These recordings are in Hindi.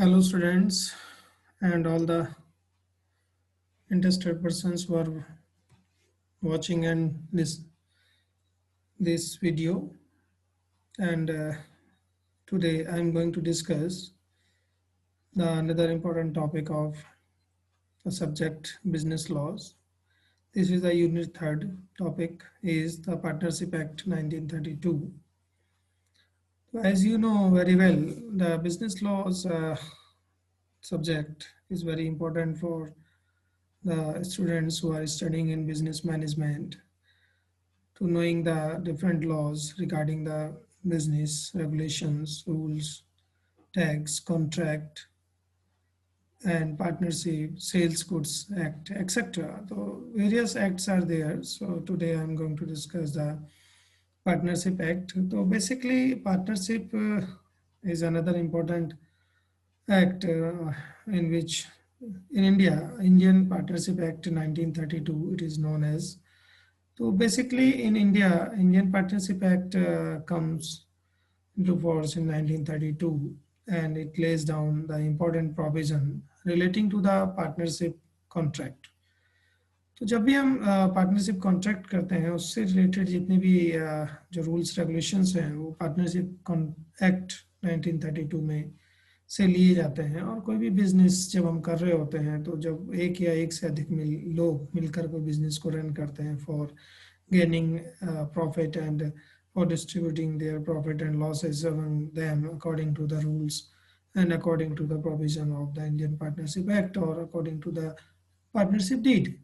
Hello students and all the interested persons who are watching and this video, and today I am going to discuss another important topic of the subject business laws. This is the unit third topic is the Partnership Act 1932. As you know very well, the business laws subject is very important for the students who are studying in business management, to knowing the different laws regarding the business regulations, rules, tax, contract, and partnership, sales goods act, etc. So various acts are there. So today I'm going to discuss the partnership act. So basically, partnership is another important act in which in India, Indian Partnership Act 1932, it is known as. So basically in India, Indian Partnership Act comes into force in 1932, and it lays down the important provision relating to the partnership contract. तो जब भी हम पार्टनरशिप कॉन्ट्रैक्ट करते हैं उससे रिलेटेड जितने भी जो रूल्स रेगुलेशंस हैं वो पार्टनरशिप एक्ट 1932 में से लिए जाते हैं। और कोई भी बिजनेस जब हम कर रहे होते हैं तो जब एक या एक से अधिक लोग मिलकर कोई बिजनेस को रन करते हैं for gaining profit and for distributing their profit and losses among them according to the rules and according to the provision of the Indian Partnership Act or according to the partnership deed.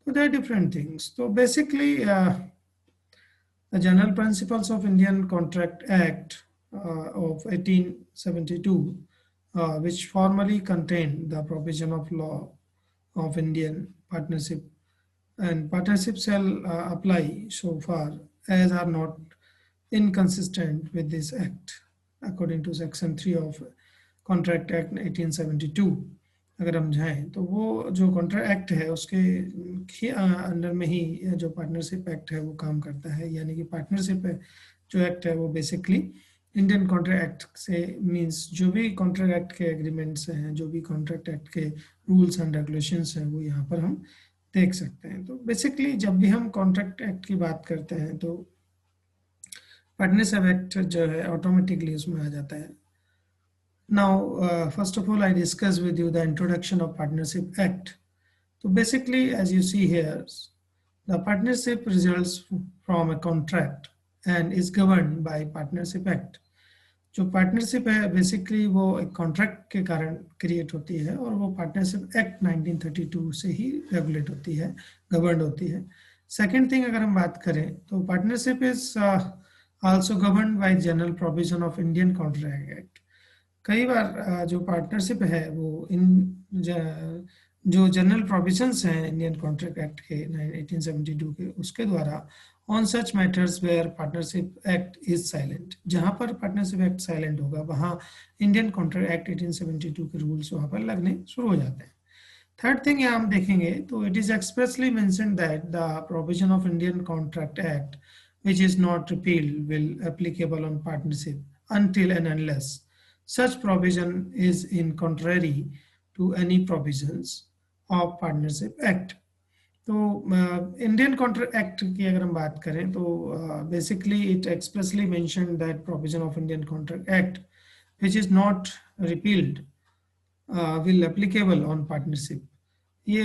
So there are different things. So basically, the general principles of Indian Contract Act of 1872, which formally contain the provision of law of Indian partnership, and partnership shall apply so far as are not inconsistent with this act according to section 3 of Contract Act 1872। अगर हम जाएं तो वो जो कॉन्ट्रैक्ट एक्ट है उसके अंडर में ही जो पार्टनरशिप एक्ट है वो काम करता है। यानी कि पार्टनरशिप जो एक्ट है वो बेसिकली इंडियन कॉन्ट्रैक्ट एक्ट से मींस जो भी कॉन्ट्रैक्ट एक्ट के एग्रीमेंट्स हैं, जो भी कॉन्ट्रैक्ट एक्ट के रूल्स एंड रेगुलेशंस हैं वो यहाँ पर हम देख सकते हैं। तो बेसिकली जब भी हम कॉन्ट्रैक्ट एक्ट की बात करते हैं तो पार्टनरशिप एक्ट जो है ऑटोमेटिकली उसमें आ जाता है। Now, first of all, I discuss with you the introduction of Partnership Act. So basically, as you see here, the partnership results from a contract and is governed by Partnership Act. जो पार्टनरशिप है बेसिकली वो एक कॉन्ट्रैक्ट के कारण क्रिएट होती है और वो पार्टनरशिप एक्ट 1932 से ही रेगुलेट होती है, गवर्न होती है। सेकेंड थिंग अगर हम बात करें तो partnership is also govern by general provision of Indian contract act. कई बार जो पार्टनरशिप है वो जो जनरल प्रोविजंस हैं इंडियन कॉन्ट्रैक्ट एक्ट के 1872 के उसके द्वारा on such matters where partnership act is silent, जहां पर पार्टनरशिप एक्ट साइलेंट होगा वहां इंडियन कॉन्ट्रैक्ट एक्ट 1872 के रूल्स वहां पर लगने शुरू हो जाते हैं। थर्ड थिंग यहाँ हम देखेंगे तो it is expressly mentioned that the provision of Indian contract act which is not repealed will applicable on partnership until and unless such provision is in contrary to any provisions of partnership act। तो इंडियन कॉन्ट्रैक्ट एक्ट की अगर हम बात करें तो basically it expressly mention that provision of Indian contract act which is not repealed will applicable on partnership. ये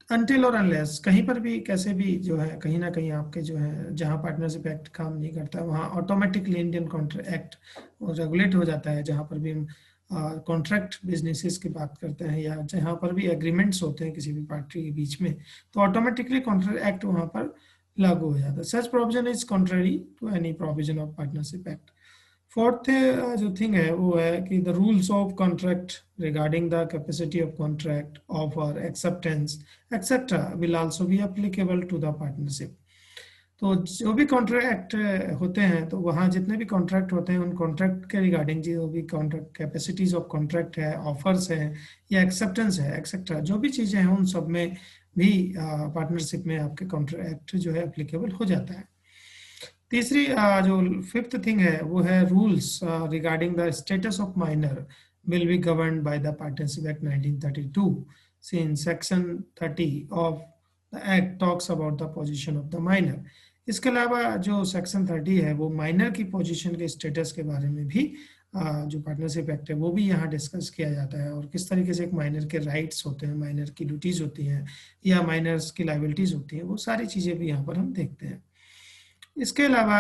अनटिल और अनलेस कहीं पर भी कैसे भी जो है कहीं ना कहीं आपके जो है जहां पार्टनरशिप एक्ट काम नहीं करता वहां automatically Indian contract act regulate हो जाता है। जहां पर भी हम कॉन्ट्रैक्ट बिजनेसेस की बात करते हैं या जहां पर भी एग्रीमेंट्स होते हैं किसी भी पार्टी के बीच में तो ऑटोमेटिकली कॉन्ट्रैक्ट एक्ट वहां पर लागू हो जाता है। Such provision is contrary to any provision of partnership act. Fourth जो थिंग है वो है कि the rules of contract regarding the capacity of contract offer acceptance etcetera will also be applicable to the partnership. तो जो भी कॉन्ट्रैक्ट होते हैं तो वहाँ जितने भी कॉन्ट्रैक्ट होते हैं उन कॉन्ट्रैक्ट के रिगार्डिंग जो भी कॉन्ट्रैक्ट कैपेसिटीज ऑफ कॉन्ट्रैक्ट है, ऑफर्स है या एक्सेप्टेंस है एक्सेट्रा जो भी चीज़ें हैं उन सब में भी पार्टनरशिप में आपके कॉन्ट्रैक्ट जो है एप्लीकेबल हो जाता है। तीसरी जो फिफ्थ थिंग है वो है rules regarding the status of minor will be governed by the Partnership Act 1932, since Section 30 of the Act talks about the position of the minor. इसके अलावा जो सेक्शन 30 है वो माइनर की पोजीशन के स्टेटस के बारे में भी जो पार्टनरशिप एक्ट है वो भी यहाँ डिस्कस किया जाता है, और किस तरीके से एक माइनर के राइट्स होते हैं, माइनर की ड्यूटीज होती हैं या माइनर्स की लाइबिलिटीज होती हैं, वो सारी चीज़ें भी यहाँ पर हम देखते हैं। इसके अलावा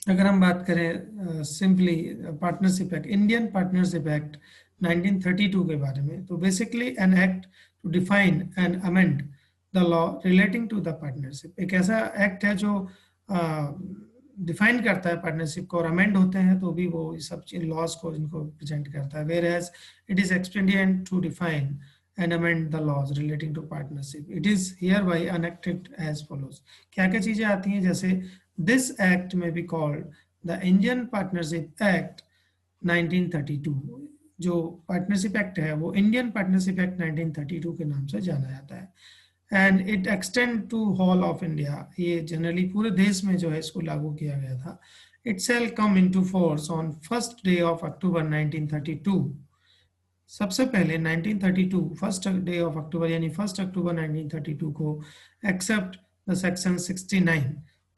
अगर हम बात करें simply partnership act, Indian partnership act 1932 के बारे में, तो basically an act to define and amend the law relating to the partnership. एक ऐसा एक्ट है जो डिफाइन करता है पार्टनरशिप को, और अमेंड होते हैं तो भी वो इस सब लॉज को इनको प्रेजेंट करता है। Whereas it is expedient to define and amend the laws relating to partnership. It is hereby enacted as follows. क्या क्या चीजें आती हैं, जैसे this act may be called the Indian Partnership Act 1932. जो पार्टनरशिप एक्ट है वो इंडियन पार्टनरशिप एक्ट 1932 के नाम से जाना जाता है। And it extend to whole of India, ये जनरली पूरे देश में जो है इसको लागू किया गया था। It shall come into force on first day of October 1932। सबसे पहले 1932 फर्स्ट डे ऑफ अक्टूबर यानी 1 अक्टूबर 1932 को, एक्सेप्ट द सेक्शन 69,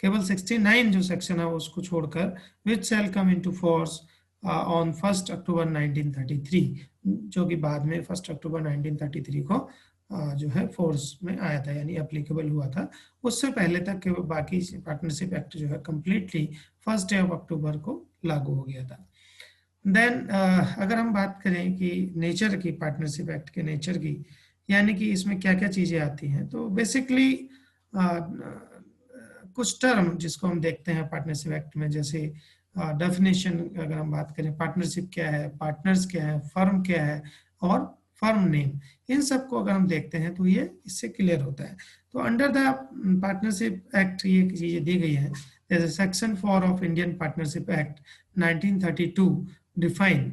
केवल 69 जो सेक्शन है उसको छोड़कर, विच शैल कम इनटू फोर्स ऑन 1 अक्टूबर 1933, जो कि बाद में 1 अक्टूबर 1933 को जो है फोर्स में आया था, यानी एप्लीकेबल हुआ था। उससे पहले तक के बाकी पार्टनरशिप एक्ट जो है completely first day of October को लागू हो गया था। देन अगर हम बात करें कि नेचर की, पार्टनरशिप एक्ट के नेचर की, यानी कि इसमें क्या क्या चीज़ें आती हैं, तो बेसिकली कुछ टर्म जिसको हम देखते हैं पार्टनरशिप एक्ट में, जैसे डेफिनेशन अगर हम बात करें, पार्टनरशिप क्या है, पार्टनर्स क्या है, फर्म क्या है, और फर्म नेम, इन सबको अगर हम देखते हैं तो ये इससे क्लियर होता है। तो अंडर द पार्टनरशिप एक्ट ये चीज़ें दी गई हैं, जैसे section 4 of Indian partnership act 1932 define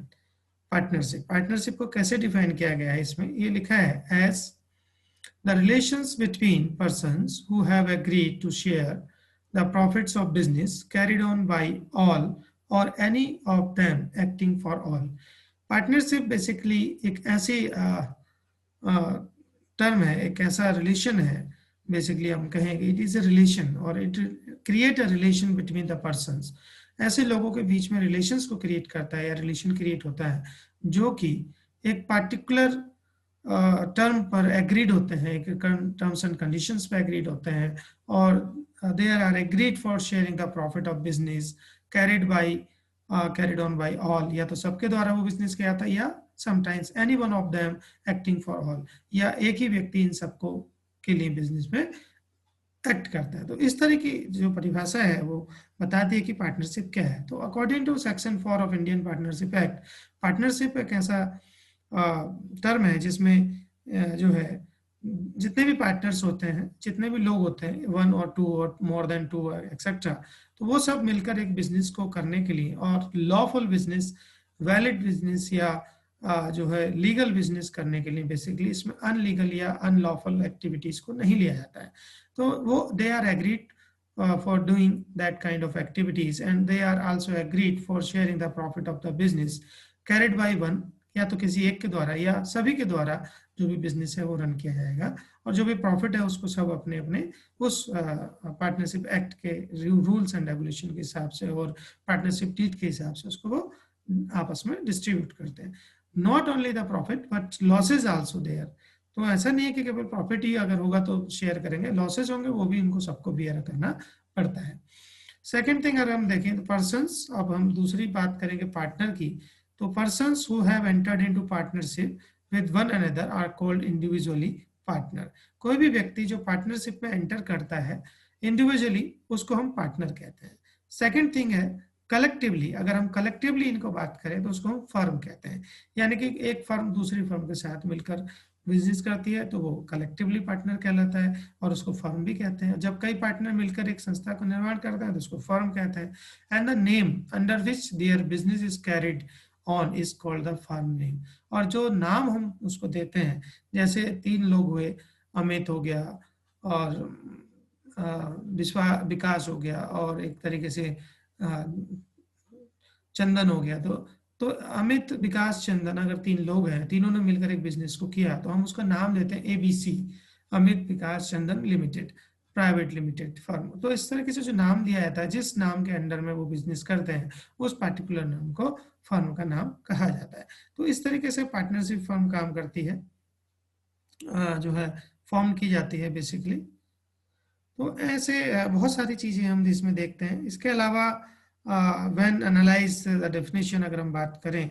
partnership. Partnership को कैसे डिफाइन किया गया है, इसमें ये लिखा है as the relations between persons who have agreed to share the profits of business carried on by all or any of them acting for all. Partnership basically एक ऐसी टर्म है, एक ऐसा रिलेशन है, बेसिकली हम कहेंगे इट इज अ रिलेशन, और it create a relation between the persons. ऐसे लोगों के बीच में रिलेशंस को क्रिएट करता है या रिलेशन क्रिएट होता है जो कि एक पार्टिकुलर टर्म पर एग्रीड होते हैं, एक टर्म्स एंड कंडीशंस पर एग्रीड होते हैं, और they are agreed for sharing the profit of business carried on by all, या तो सबके द्वारा वो बिजनेस किया था, या sometimes any one of them acting for all, या एक ही व्यक्ति इन सबको के लिए बिजनेस में एक्ट करता है। तो इस तरह की जो परिभाषा है वो बताती है कि पार्टनरशिप क्या है। तो according to section 4 of Indian partnership act, partnership एक ऐसा टर्म है जिसमें जो है जितने भी पार्टनर्स होते हैं, जितने भी लोग होते हैं, 1 और 2 और मोर देन 2 एक्सेट्रा, तो वो सब मिलकर एक बिजनेस को करने के लिए, और लॉफुल बिजनेस, वैलिड बिजनेस या जो है लीगल बिजनेस करने के लिए, बेसिकली इसमें अनलीगल या अनलॉफुल एक्टिविटीज को नहीं लिया जाता है। तो वो they are agreed for doing that kind of activities, and they are also agreed for sharing the profit of the business carried by one, या तो किसी एक के द्वारा या सभी के द्वारा जो भी बिजनेस है वो रन किया जाएगा, और जो भी प्रॉफिट है उसको सब अपने अपने उस पार्टनरशिप एक्ट के रूल्स एंड रेगुलेशन के हिसाब से और पार्टनरशिप डीड के हिसाब से उसको वो आपस में डिस्ट्रीब्यूट करते हैं। Not only the profit but losses also there. तो ऐसा नहीं है कि केवल प्रॉफिट ही अगर होगा तो शेयर करेंगे, लॉसेज होंगे वो भी इनको सबको बियर करना पड़ता है। सेकेंड थिंग अगर हम देखें तो पर्सन्स, अब हम दूसरी बात करेंगे पार्टनर की, तो persons who have entered into partnership with one another are called individually partner. कोई भी व्यक्ति जो पार्टनरशिप में एंटर करता है इंडिविजुअली, उसको हम पार्टनर कहते हैं। सेकेंड थिंग है कलेक्टिवली, अगर हम कलेक्टिवली इनको बात करें तो उसको हम फर्म कहते हैं, यानी कि एक फर्म दूसरी फर्म के साथ मिलकर बिजनेस करती है तो वो कलेक्टिवली पार्टनर कहलाता है, और उसको फर्म भी कहते हैं। जब कई पार्टनर मिलकर एक संस्था को निर्माण करते हैं तो उसको फर्म कहते हैं। And the name under which their business is carried on is called the firm name. और जो नाम हम उसको देते हैं, जैसे 3 लोग हुए, अमित हो गया और विकास हो गया और एक तरीके से चंदन हो गया, तो तो अमित, विकास, चंदन, अगर 3 लोग हैं, तीनों ने मिलकर एक बिजनेस को किया, तो हम उसका नाम देते हैं ABC, अमित विकास चंदन लिमिटेड प्राइवेट लिमिटेड फर्म। तो इस तरीके से जो नाम दिया जाता है, जिस नाम के अंडर में वो बिजनेस करते हैं, उस पार्टिकुलर नाम को फर्म का नाम कहा जाता है। तो इस तरीके से पार्टनरशिप फर्म काम करती है, जो है फॉर्म की जाती है बेसिकली। तो ऐसे बहुत सारी चीजें हम इसमें देखते हैं। इसके अलावा व्हेन एनालाइज द डेफिनेशन अगर हम बात करें,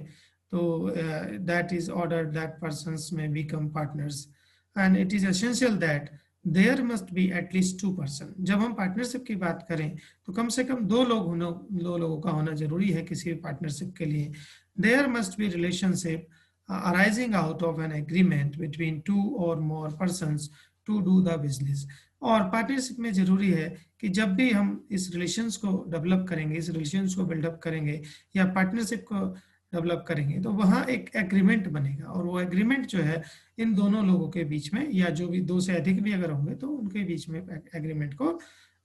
तो that is order that persons may become partners and it is essential that there must be at least 2 person. जब हम पार्टनरशिप की बात करें तो कम से कम 2 लोगों का होना जरूरी है किसी भी पार्टनरशिप के लिए। There must be relationship arising out of an agreement between 2 or more persons to do the business। और पार्टनरशिप में जरूरी है कि जब भी हम इस रिलेशंस को डेवलप करेंगे, इस रिलेशंस को बिल्डअप करेंगे या पार्टनरशिप को डेवलप करेंगे, तो वहाँ एक एग्रीमेंट बनेगा, और वो एग्रीमेंट जो है इन दोनों लोगों के बीच में, या जो भी 2 से अधिक भी अगर होंगे तो उनके बीच में एग्रीमेंट को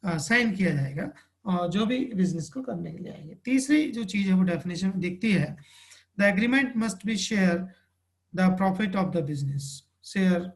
साइन किया जाएगा, और जो भी बिजनेस को करने के लिए आएंगे। तीसरी जो चीज है वो डेफिनेशन में दिखती है, the agreement must be share the profit of the business, share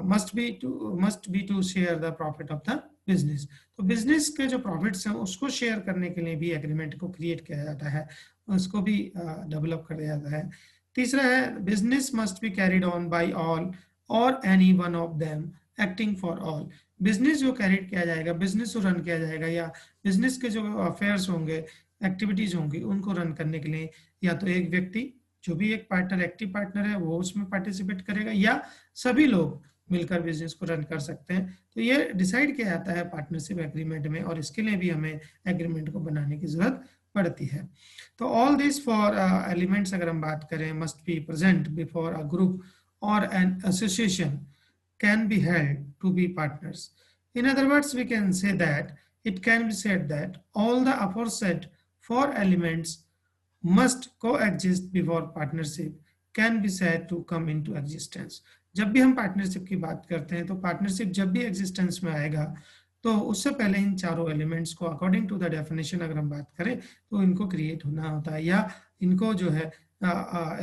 must be to share the profit of the business। तो बिजनेस के जो प्रॉफिट्स हैं उसको शेयर करने के लिए भी एग्रीमेंट को क्रिएट किया जाता है, उसको भी डेवलप कर दिया जाता है। तीसरा है, business must be carried on by all or any one of them acting for all. Business जो कैरिड किया जाएगा, बिजनेस को रन किया जाएगा, या बिजनेस के जो अफेयर्स होंगे, एक्टिविटीज होंगी, उनको रन करने के लिए या तो एक व्यक्ति, जो भी एक पार्टनर, एक्टिव पार्टनर है, वो उसमें पार्टिसिपेट करेगा, या सभी लोग मिलकर बिजनेस को रन कर सकते हैं। तो ये डिसाइड किया जाता है पार्टनरशिप एग्रीमेंट में, और इसके लिए भी हमें एग्रीमेंट को बनाने की जरूरत पड़ती है। तो ऑल दिस फॉर एलिमेंट्स अगर हम बात करें, must be present before a group or an association can be held to be partners। In other words, we can say that it can be said that all the aforesaid 4 elements must coexist before partnership can be said to come into existence। जब भी हम पार्टनरशिप की बात करते हैं, तो पार्टनरशिप जब भी एग्जिस्टेंस में आएगा, तो उससे पहले इन चारों एलिमेंट्स को अकॉर्डिंग टू द डेफिनेशन अगर हम बात करें, तो इनको क्रिएट होना होता है, या इनको जो है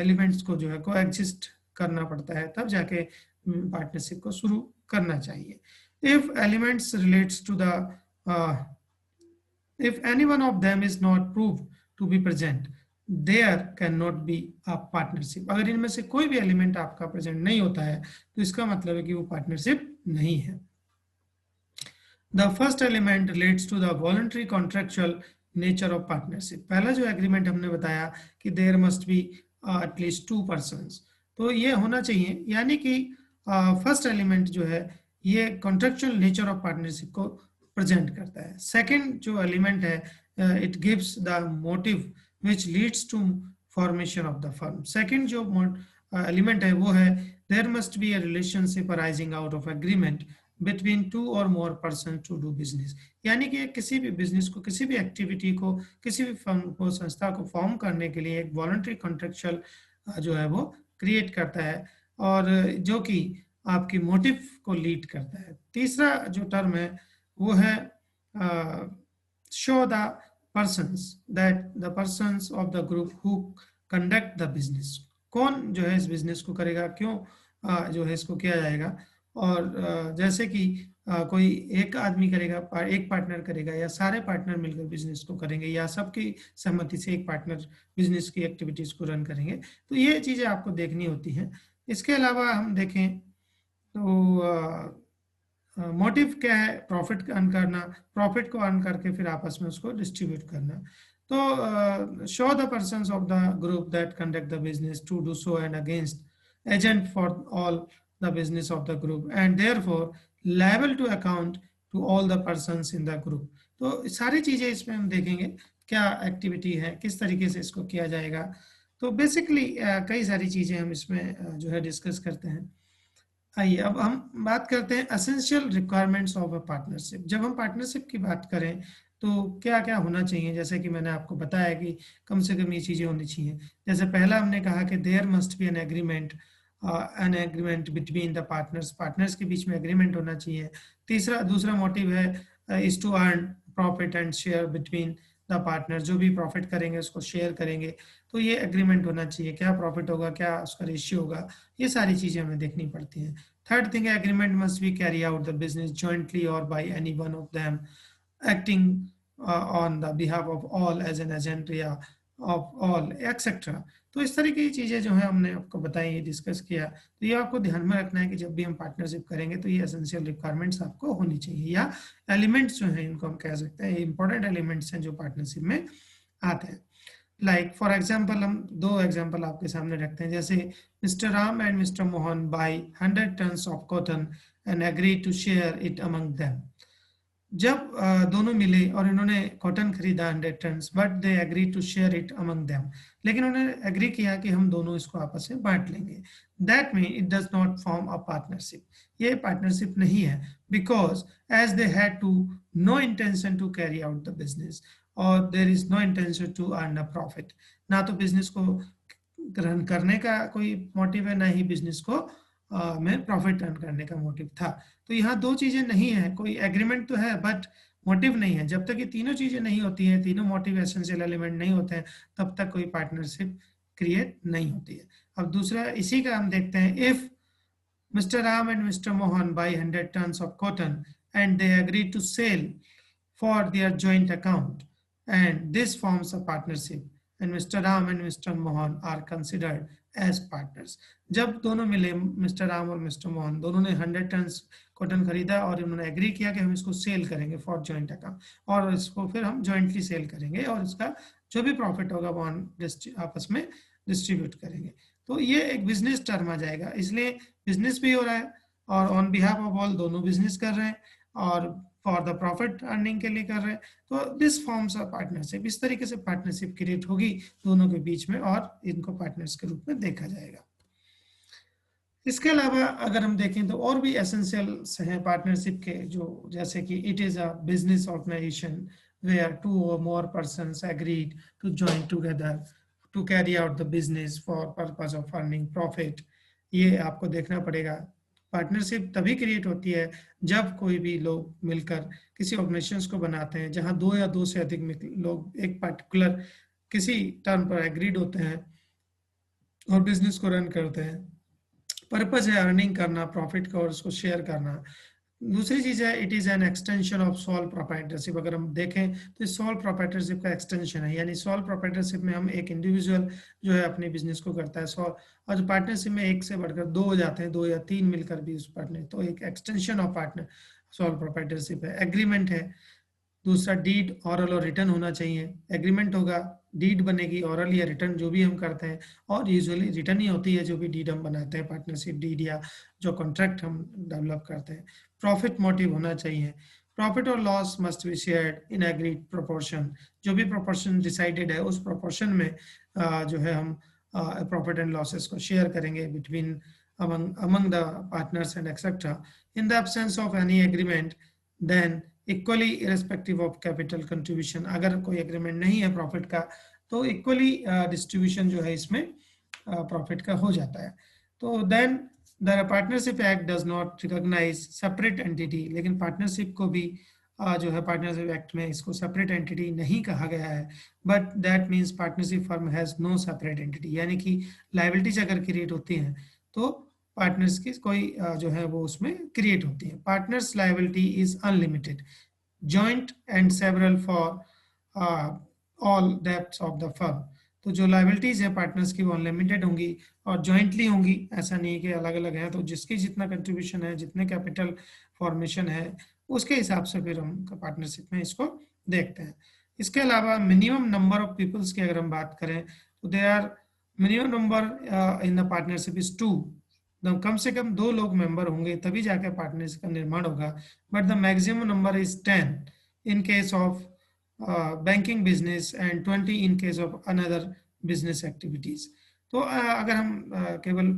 एलिमेंट्स को जो है कोएग्जिस्ट करना पड़ता है, तब जाके पार्टनरशिप को शुरू करना चाहिए। If elements relates to the if any one of them is not proved to be present, there cannot be a partnership। अगर इनमें से कोई भी एलिमेंट आपका प्रेजेंट नहीं होता है, तो इसका मतलब है कि वो पार्टनरशिप नहीं है। The first element relates to the voluntary contractual nature of partnership। पहला जो एग्रीमेंट हमने बताया कि there must be at least 2 persons, तो ये होना चाहिए, यानी कि फर्स्ट एलिमेंट जो है ये कॉन्ट्रेक्चुअल नेचर ऑफ पार्टनरशिप को प्रेजेंट करता है। सेकंड जो एलिमेंट है, it gives the motive which leads to formation of the firm. Second जो एलिमेंट है वो है, there must be a relationship arising out of agreement between 2 or more person to do business. यानी कि किसी भी बिजनेस को, किसी भी एक्टिविटी को, किसी भी फर्म को, संस्था को फॉर्म करने के लिए एक वॉलंटरी कॉन्ट्रेक्चुअल जो है वो क्रिएट करता है, और जो कि आपकी मोटिव को लीड करता है। तीसरा जो टर्म है वो है show the persons, that the persons of the group who conduct the business. कौन जो है इस बिजनेस को करेगा, क्यों जो है इसको किया जाएगा, और जैसे कि कोई एक आदमी करेगा, एक पार्टनर करेगा, या सारे पार्टनर मिलकर बिजनेस को करेंगे, या सबकी सहमति से एक पार्टनर बिजनेस की एक्टिविटीज को रन करेंगे। तो ये चीजें आपको देखनी होती हैं। इसके अलावा हम देखें तो मोटिव क्या है, प्रॉफिट अर्न करना, प्रॉफिट को अर्न करके फिर आपस में उसको डिस्ट्रीब्यूट करना। तो so the persons of the group that conduct the business to do so and against agent for all the business of the group and therefore liable to account to all the persons in the group. तो सारी चीजें इसमें हम देखेंगे, क्या एक्टिविटी है, किस तरीके से इसको किया जाएगा। तो बेसिकली कई सारी चीजें हम इसमें जो है डिस्कस करते हैं। आइए अब हम बात करते हैं essential requirements of a partnership. जब हम पार्टनरशिप की बात करें तो क्या क्या होना चाहिए, जैसे कि मैंने आपको बताया कि कम से कम ये चीजें होनी चाहिए। जैसे पहला हमने कहा कि there must be an agreement between the partners, partners के बीच में एग्रीमेंट होना चाहिए। दूसरा मोटिव है is to earn profit and share between the partner, जो भी प्रॉफिट करेंगे उसको शेयर करेंगे। तो ये एग्रीमेंट होना चाहिए, क्या प्रॉफिट होगा, क्या उसका रेशियो होगा, ये सारी चीजें हमें देखनी पड़ती हैं। Third thing, agreement must be carry out the business jointly or by any one of them acting on the behalf of all as an agent या of all etc। तो इस तरह की चीजें जो है हमने आपको बताई, ये डिस्कस किया। तो ये आपको ध्यान में रखना है कि जब भी हम पार्टनरशिप करेंगे तो ये एसेंशियल रिक्वायरमेंट्स आपको होनी चाहिए, या एलिमेंट्स जो हैं इनको हम कह सकते हैं, इंपॉर्टेंट एलिमेंट्स हैं जो पार्टनरशिप में आते हैं। लाइक फॉर एग्जाम्पल, हम दो एग्जाम्पल आपके सामने रखते हैं। जैसे mister Ram and mister Mohan buy 100 tons of cotton and agree to share it among them. जब दोनों मिले और इन्होंने कॉटन खरीदा 100 ton, but they agree to share it among them, लेकिन उन्होंने एग्री किया कि हम दोनों इसको आपस में बांट लेंगे। That mean it does not form a partnership, ये पार्टनरशिप नहीं है। Because as they had to no intention to carry out the business or there is no intention to earn a profit. ना तो बिजनेस को रन करने का कोई मोटिव है, ना ही बिजनेस को में प्रॉफिट अर्न करने का मोटिव था। तो यहाँ दो चीजें नहीं है, कोई एग्रीमेंट तो है बट मोटिव नहीं है। जब तक ये तीनों चीजें नहीं होती हैं, तीनों मोटिव एसेंशियल एलिमेंट नहीं होते हैं, तब तक कोई पार्टनरशिप क्रिएट नहीं होती है। अब दूसरा इसी का हम देखते हैं। If mister Ram and mister Mohan buy 100 tons of cotton and they agree to sell for their joint account, and this forms a partnership, and Mr. Ram and Mr. Mohan are considered as partners। जब दोनों मिले, मिस्टर राम और मिस्टर मोहन, दोनों ने 100 टन कॉटन खरीदा और उन्होंने एग्री किया कि हम इसको सेल करेंगे फॉर जॉइंट अकाउंट, और इसको फिर हम जॉइंटली सेल करेंगे और इसका जो भी प्रॉफिट होगा वो आपस में डिस्ट्रीब्यूट करेंगे। तो ये एक बिजनेस टर्म आ जाएगा, इसलिए बिजनेस भी हो रहा है और ऑन बिहाफ ऑफ ऑल दोनों बिजनेस कर रहे हैं और फॉर द प्रॉफिट अर्निंग के लिए कर रहे हैं। तो दिस फॉर्म्स अ पार्टनरशिप, इस तरीके से पार्टनरशिप क्रिएट होगी दोनों के बीच में और इनको पार्टनर्स के रूप में देखा जाएगा। इसके अलावा अगर हम देखें तो और भी एसेंशियल्स हैं पार्टनरशिप के, जो जैसे कि it is a business organization where two or more persons agreed to join together to carry out the business for purpose of earning profit. ये आपको देखना पड़ेगा। पार्टनरशिप तभी क्रिएट होती है जब कोई भी लोग मिलकर किसी ऑर्गेनाइजेशंस को बनाते हैं, जहां दो या दो से अधिक लोग एक पर्टिकुलर किसी टर्म पर एग्रीड होते हैं और बिजनेस को रन करते हैं। पर्पस है अर्निंग करना, प्रॉफिट का, और उसको शेयर करना। दूसरी चीज है, it is an extension of sole proprietorship. अगर हम देखें तो सोल प्रोप्राइटरशिप का एक्सटेंशन है, यानी सोल प्रोप्राइटरशिप में हम एक इंडिविजुअल जो है अपने बिजनेस को करता है सोल, और जो पार्टनरशिप में एक से बढ़कर दो हो जाते हैं, दो या तीन मिलकर भी उस पार्टनर, तो एक extension of partner sole proprietorship है। एग्रीमेंट है। दूसरा डीड ऑरल और रिटर्न होना चाहिए। एग्रीमेंट होगा, डीड बनेगी, ऑरल या रिटर्न जो भी हम करते हैं, और यूजुअली रिटर्न ही होती है जो भी डीड हम बनाते हैं, पार्टनरशिप डीड या जो कॉन्ट्रैक्ट हम डेवलप करते हैं। प्रॉफिट मोटिव होना चाहिए। प्रॉफिट और loss must be shared in agreed proportion. जो भी प्रोपोर्शन डिसाइडेड है उस प्रोपोर्शन में जो है हम प्रॉफिट एंड लॉसेस को शेयर करेंगे between among the partners and etc। in the absence of any agreement then equally irrespective of capital contribution, अगर कोई एग्रीमेंट नहीं है प्रॉफिट का तो इक्वली डिस्ट्रीब्यूशन जो है इसमें प्रॉफिट का हो जाता है। तो then the partnership act does not recognise separate entity. लेकिन पार्टनरशिप को भी जो है पार्टनरशिप एक्ट में इसको सेपरेट एंटिटी नहीं कहा गया है, but that means partnership firm has no separate entity, यानी कि लाइबिलिटीज अगर क्रिएट होती हैं तो पार्टनर्स की कोई जो है वो उसमें क्रिएट होती है। Partners liability is unlimited, joint and several for all debts of the firm. तो जो लायबिलिटीज है पार्टनर्स की वो अनलिमिटेड होंगी और जॉइंटली होंगी, ऐसा नहीं है कि अलग अलग है। तो जिसकी जितना कंट्रीब्यूशन है, जितने कैपिटल फॉर्मेशन है, उसके हिसाब से फिर हम पार्टनरशिप में इसको देखते हैं। इसके अलावा मिनिमम नंबर ऑफ पीपल्स की अगर हम बात करें तो they are minimum number in the partnership is 2। कम से कम 2 लोग मेंबर होंगे तभी जाकर पार्टनरशिप का निर्माण होगा, but the maximum number is 10 in case of banking business and 20 in case of another business activities. तो अगर हम केवल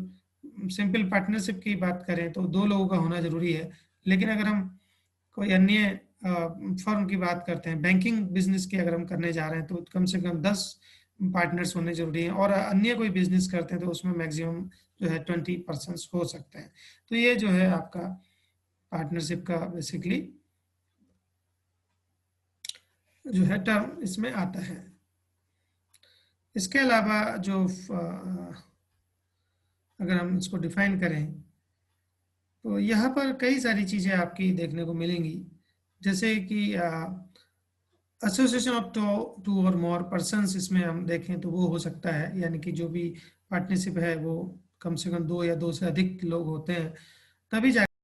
सिंपल पार्टनरशिप की बात करें तो 2 लोगों का होना जरूरी है, लेकिन अगर हम कोई अन्य फर्म की बात करते हैं, बैंकिंग बिजनेस की अगर हम करने जा रहे हैं तो कम से कम 10 पार्टनर्स होने जरूरी हैं, और अन्य कोई बिजनेस करते हैं तो उसमें मैक्सिमम जो है 20% हो सकते हैं। तो ये जो है आपका पार्टनरशिप का बेसिकली जो है टर्म इसमें आता है। इसके अलावा जो अगर हम इसको डिफाइन करें तो यहाँ पर कई सारी चीज़ें आपकी देखने को मिलेंगी, जैसे कि association of to or more persons, इसमें हम देखें तो वो हो सकता है, यानी कि जो भी पार्टनरशिप है वो कम से कम दो या दो से अधिक लोग होते हैं, तभी जा